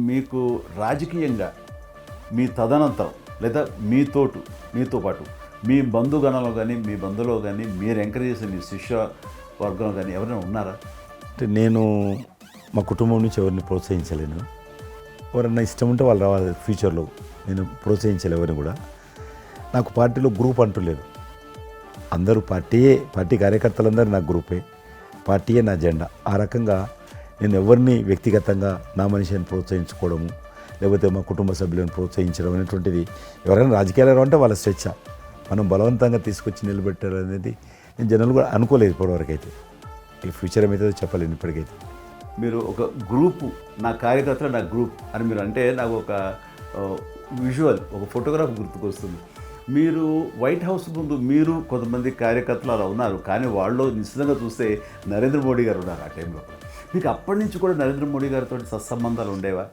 మీకు రాజకీయంగా మీ తదనంతరం లేదా మీతో పాటు మీ బంధుగణంలో కానీ మీ బంధువులో కానీ మీరు ఎంకరేజ్ చేసే మీ శిష్య వర్గంలో కానీ ఎవరైనా ఉన్నారా? అంటే నేను మా కుటుంబం నుంచి ఎవరిని ప్రోత్సహించలేను. ఎవరన్నా ఇష్టం ఉంటే వాళ్ళు రావాలి ఫ్యూచర్లో. నేను ప్రోత్సహించలే ఎవరిని కూడా. నాకు పార్టీలో గ్రూప్ అంటూ లేదు. అందరూ పార్టీ కార్యకర్తలందరూ నా గ్రూపే, పార్టీయే నా జెండా. ఆ రకంగా నేను ఎవరిని వ్యక్తిగతంగా నా మనిషిని ప్రోత్సహించుకోవడము లేకపోతే మా కుటుంబ సభ్యులను ప్రోత్సహించడం అనేటువంటిది ఎవరైనా రాజకీయాలు అంటే వాళ్ళ స్వేచ్ఛ. మనం బలవంతంగా తీసుకొచ్చి నిలబెట్టాలనేది నేను జనాలు కూడా అనుకోలేదు ఇప్పటివరకు అయితే. ఈ ఫ్యూచర్ ఏమైతే చెప్పలేను ఇప్పటికైతే. మీరు ఒక గ్రూపు, నా కార్యకర్తలు నా గ్రూప్ అని మీరు అంటే నాకు ఒక విజువల్, ఒక ఫోటోగ్రాఫ్ గుర్తుకొస్తుంది. మీరు వైట్ హౌస్ ముందు మీరు కొంతమంది కార్యకర్తలు అలా ఉన్నారు, కానీ వాళ్ళు నిశ్చితంగా చూస్తే నరేంద్ర మోడీ గారు ఉన్నారు ఆ టైంలో. మీకు అప్పటి నుంచి కూడా నరేంద్ర మోడీ గారితో సత్సంబంధాలు ఉండేవా?